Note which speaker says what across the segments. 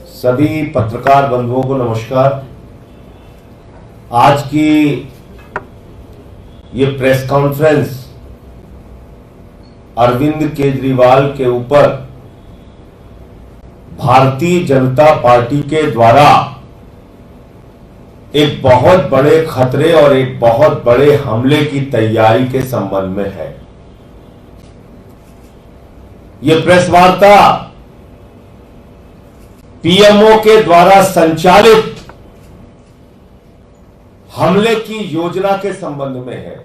Speaker 1: सभी पत्रकार बंधुओं को नमस्कार। आज की ये प्रेस कॉन्फ्रेंस अरविंद केजरीवाल के ऊपर भारतीय जनता पार्टी के द्वारा एक बहुत बड़े खतरे और एक बहुत बड़े हमले की तैयारी के संबंध में है। यह प्रेस वार्ता पीएमओ के द्वारा संचालित हमले की योजना के संबंध में है।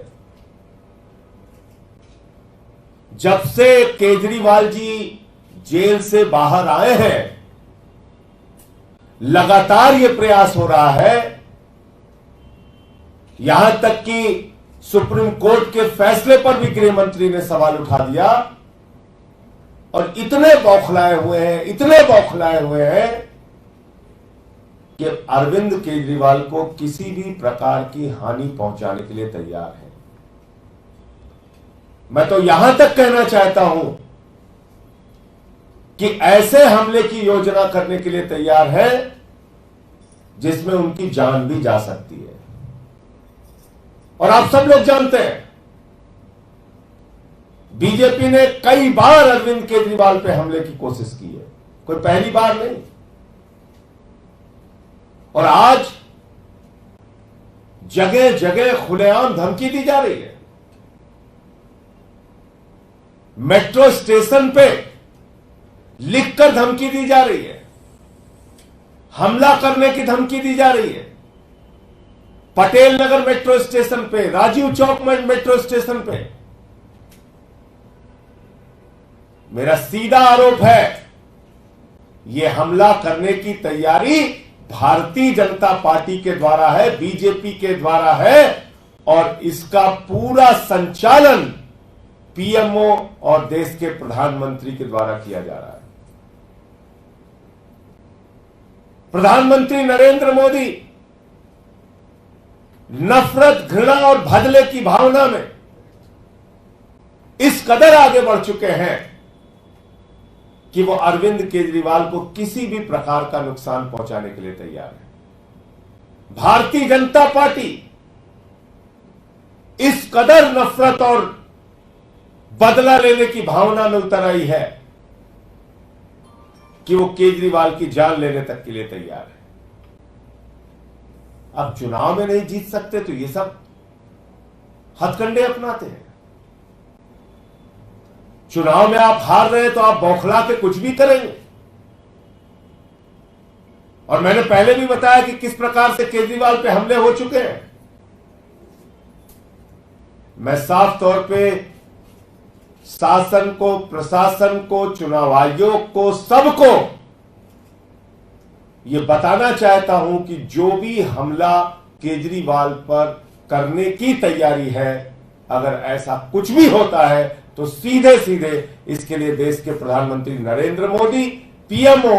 Speaker 1: जब से केजरीवाल जी जेल से बाहर आए हैं, लगातार यह प्रयास हो रहा है, यहां तक कि सुप्रीम कोर्ट के फैसले पर भी गृह मंत्री ने सवाल उठा दिया और इतने बौखलाए हुए हैं कि अरविंद केजरीवाल को किसी भी प्रकार की हानि पहुंचाने के लिए तैयार है। मैं तो यहां तक कहना चाहता हूं कि ऐसे हमले की योजना करने के लिए तैयार है जिसमें उनकी जान भी जा सकती है। और आप सब लोग जानते हैं, बीजेपी ने कई बार अरविंद केजरीवाल पे हमले की कोशिश की है, कोई पहली बार नहीं। और आज जगह जगह खुलेआम धमकी दी जा रही है। मेट्रो स्टेशन पे लिखकर धमकी दी जा रही है, हमला करने की धमकी दी जा रही है। पटेल नगर मेट्रो स्टेशन पे, राजीव चौक मेट्रो स्टेशन पे। मेरा सीधा आरोप है, यह हमला करने की तैयारी भारतीय जनता पार्टी के द्वारा है, बीजेपी के द्वारा है और इसका पूरा संचालन पीएमओ और देश के प्रधानमंत्री के द्वारा किया जा रहा है। प्रधानमंत्री नरेंद्र मोदी नफरत, घृणा और बदले की भावना में इस कदर आगे बढ़ चुके हैं कि वो अरविंद केजरीवाल को किसी भी प्रकार का नुकसान पहुंचाने के लिए तैयार है। भारतीय जनता पार्टी इस कदर नफरत और बदला लेने की भावना में उतर आई है कि वो केजरीवाल की जान लेने तक के लिए तैयार है। अब चुनाव में नहीं जीत सकते तो ये सब हथकंडे अपनाते हैं। चुनाव में आप हार रहे हैं तो आप बौखला के कुछ भी करेंगे। और मैंने पहले भी बताया कि किस प्रकार से केजरीवाल पे हमले हो चुके हैं। मैं साफ तौर पे शासन को, प्रशासन को, चुनाव आयोग को, सबको यह बताना चाहता हूं कि जो भी हमला केजरीवाल पर करने की तैयारी है, अगर ऐसा कुछ भी होता है तो सीधे सीधे इसके लिए देश के प्रधानमंत्री नरेंद्र मोदी, पीएमओ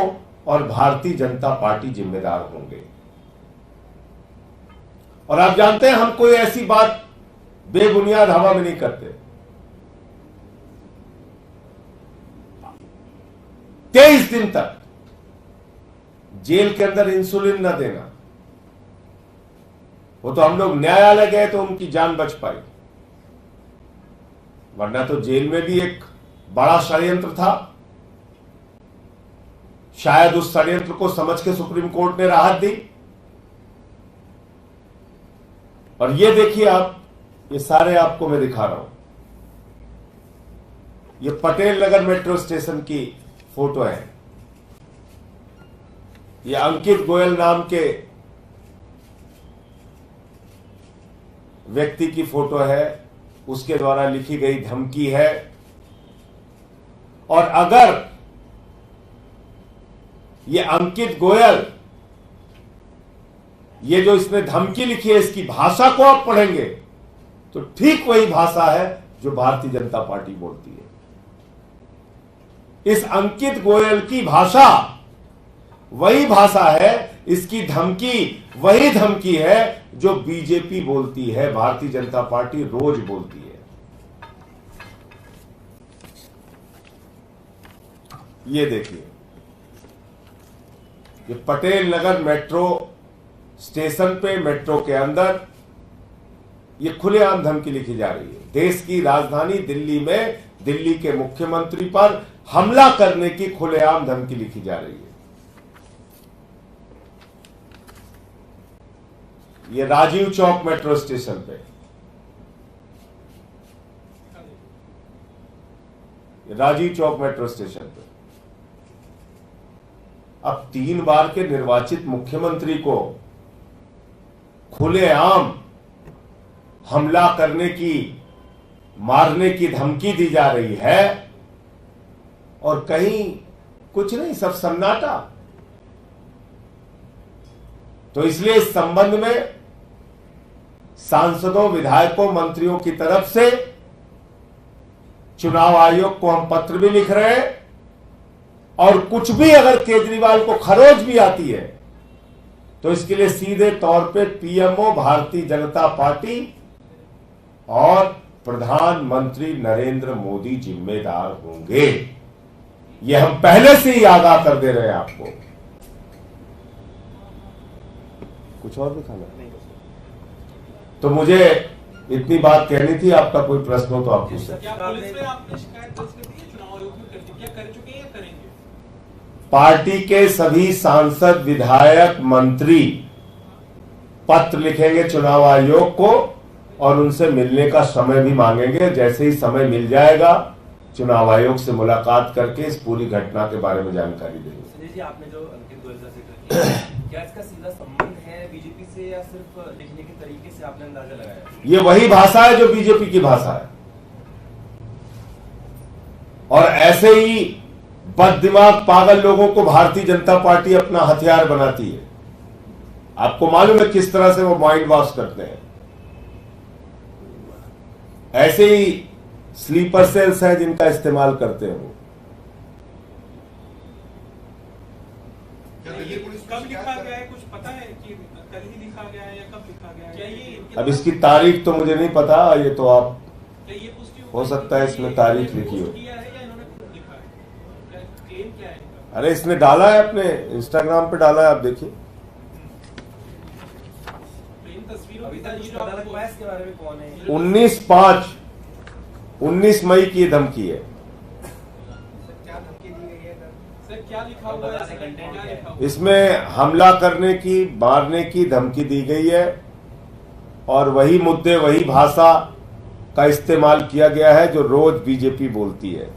Speaker 1: और भारतीय जनता पार्टी जिम्मेदार होंगे। और आप जानते हैं, हम कोई ऐसी बात बेबुनियाद हवा में नहीं करते। 23 दिन तक जेल के अंदर इंसुलिन न देना, वो तो हम लोग न्यायालय गए तो उनकी जान बच पाई, वरना तो जेल में भी एक बड़ा षड्यंत्र था। शायद उस षड्यंत्र को समझ के सुप्रीम कोर्ट ने राहत दी। और ये देखिए आप, ये सारे आपको मैं दिखा रहा हूं, ये पटेल नगर मेट्रो स्टेशन की फोटो है। ये अंकित गोयल नाम के व्यक्ति की फोटो है, उसके द्वारा लिखी गई धमकी है। और अगर ये अंकित गोयल, ये जो इसने धमकी लिखी है, इसकी भाषा को आप पढ़ेंगे तो ठीक वही भाषा है जो भारतीय जनता पार्टी बोलती है। इस अंकित गोयल की भाषा वही भाषा है, इसकी धमकी वही धमकी है जो बीजेपी बोलती है, भारतीय जनता पार्टी रोज बोलती है। ये देखिए, ये पटेल नगर मेट्रो स्टेशन पे, मेट्रो के अंदर ये खुलेआम धमकी लिखी जा रही है। देश की राजधानी दिल्ली में दिल्ली के मुख्यमंत्री पर हमला करने की खुलेआम धमकी लिखी जा रही है। ये राजीव चौक मेट्रो स्टेशन पे, राजीव चौक मेट्रो स्टेशन पे अब 3 बार के निर्वाचित मुख्यमंत्री को खुलेआम हमला करने की, मारने की धमकी दी जा रही है और कहीं कुछ नहीं, सब सन्नाटा। तो इसलिए इस संबंध में सांसदों, विधायकों, मंत्रियों की तरफ से चुनाव आयोग को हम पत्र भी लिख रहे हैं और कुछ भी अगर केजरीवाल को खरोच भी आती है तो इसके लिए सीधे तौर पे पीएमओ भारतीय जनता पार्टी और प्रधानमंत्री नरेंद्र मोदी जिम्मेदार होंगे। यह हम पहले से ही आगाह कर दे रहे हैं आपको। कुछ और दिखाना नहीं, तो मुझे इतनी बात कहनी थी। आपका कोई प्रश्न हो तो आप पूछ सकते हैं। पार्टी के सभी सांसद, विधायक, मंत्री पत्र लिखेंगे चुनाव आयोग को और उनसे मिलने का समय भी मांगेंगे। जैसे ही समय मिल जाएगा चुनाव आयोग से मुलाकात करके इस पूरी घटना के बारे में जानकारी देंगे।
Speaker 2: संजय जी, आपने जो अंकित गोयल का जिक्र किया, क्या इसका सीधा संबंध है बीजेपी से या सिर्फ लिखने के तरीके से आपने अंदाजा लगाया?
Speaker 1: ये वही भाषा है जो बीजेपी की भाषा है और ऐसे ही बददिमाग पागल लोगों को भारतीय जनता पार्टी अपना हथियार बनाती है। आपको मालूम है किस तरह से वो माइंड वॉश करते हैं। ऐसे ही स्लीपर सेल्स हैं जिनका इस्तेमाल करते हैं वो।
Speaker 3: कब लिखा गया है कुछ पता है कि कल ही लिखा गया है या कब लिखा गया है? क्या ये
Speaker 1: अब इसकी तारीख तो मुझे नहीं पता, ये तो आप
Speaker 3: क्या ये पुष्टि
Speaker 1: हो सकता है इसमें तारीख लिखी हो।
Speaker 3: किया है या इन्होंने खुद लिखा है? क्या क्लेम क्या है इनका?
Speaker 1: अरे इसने डाला है, अपने इंस्टाग्राम पे डाला है, आप देखिए।
Speaker 3: तो इन तस्वीरों
Speaker 2: अभी
Speaker 3: के
Speaker 2: तक
Speaker 3: साथ
Speaker 2: कुछ
Speaker 3: ये जो
Speaker 2: पता लग
Speaker 3: आपको
Speaker 2: पाया इसके बारे में कौन है?
Speaker 1: 19 मई की ये धमकी है।
Speaker 2: क्या धमकी दी गई है?
Speaker 3: सर क्या लिखा हुआ है? क्या लिखा हुआ है?
Speaker 1: इसमें हमला करने की, मारने की धमकी दी गई है और वही मुद्दे, वही भाषा का इस्तेमाल किया गया है जो रोज बीजेपी बोलती है।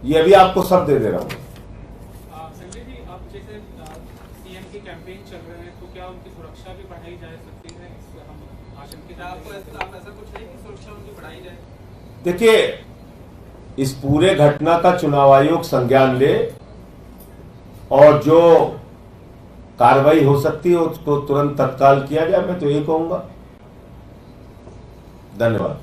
Speaker 1: ये अभी आपको सब दे दे रहा हूं।
Speaker 3: संजय जी, आप जैसे सीएम की कैंपेन चल रहे हैं तो क्या उनकी सुरक्षा भी बढ़ाई जा सकती है? हम आशंकित आपको ऐसा कुछ नहीं कि सुरक्षा उनकी बढ़ाई जाए?
Speaker 1: देखिए, इस पूरे घटना का चुनाव आयोग संज्ञान ले और जो कार्रवाई हो सकती है उसको तुरंत तत्काल किया जाए, मैं तो यही कहूंगा। धन्यवाद।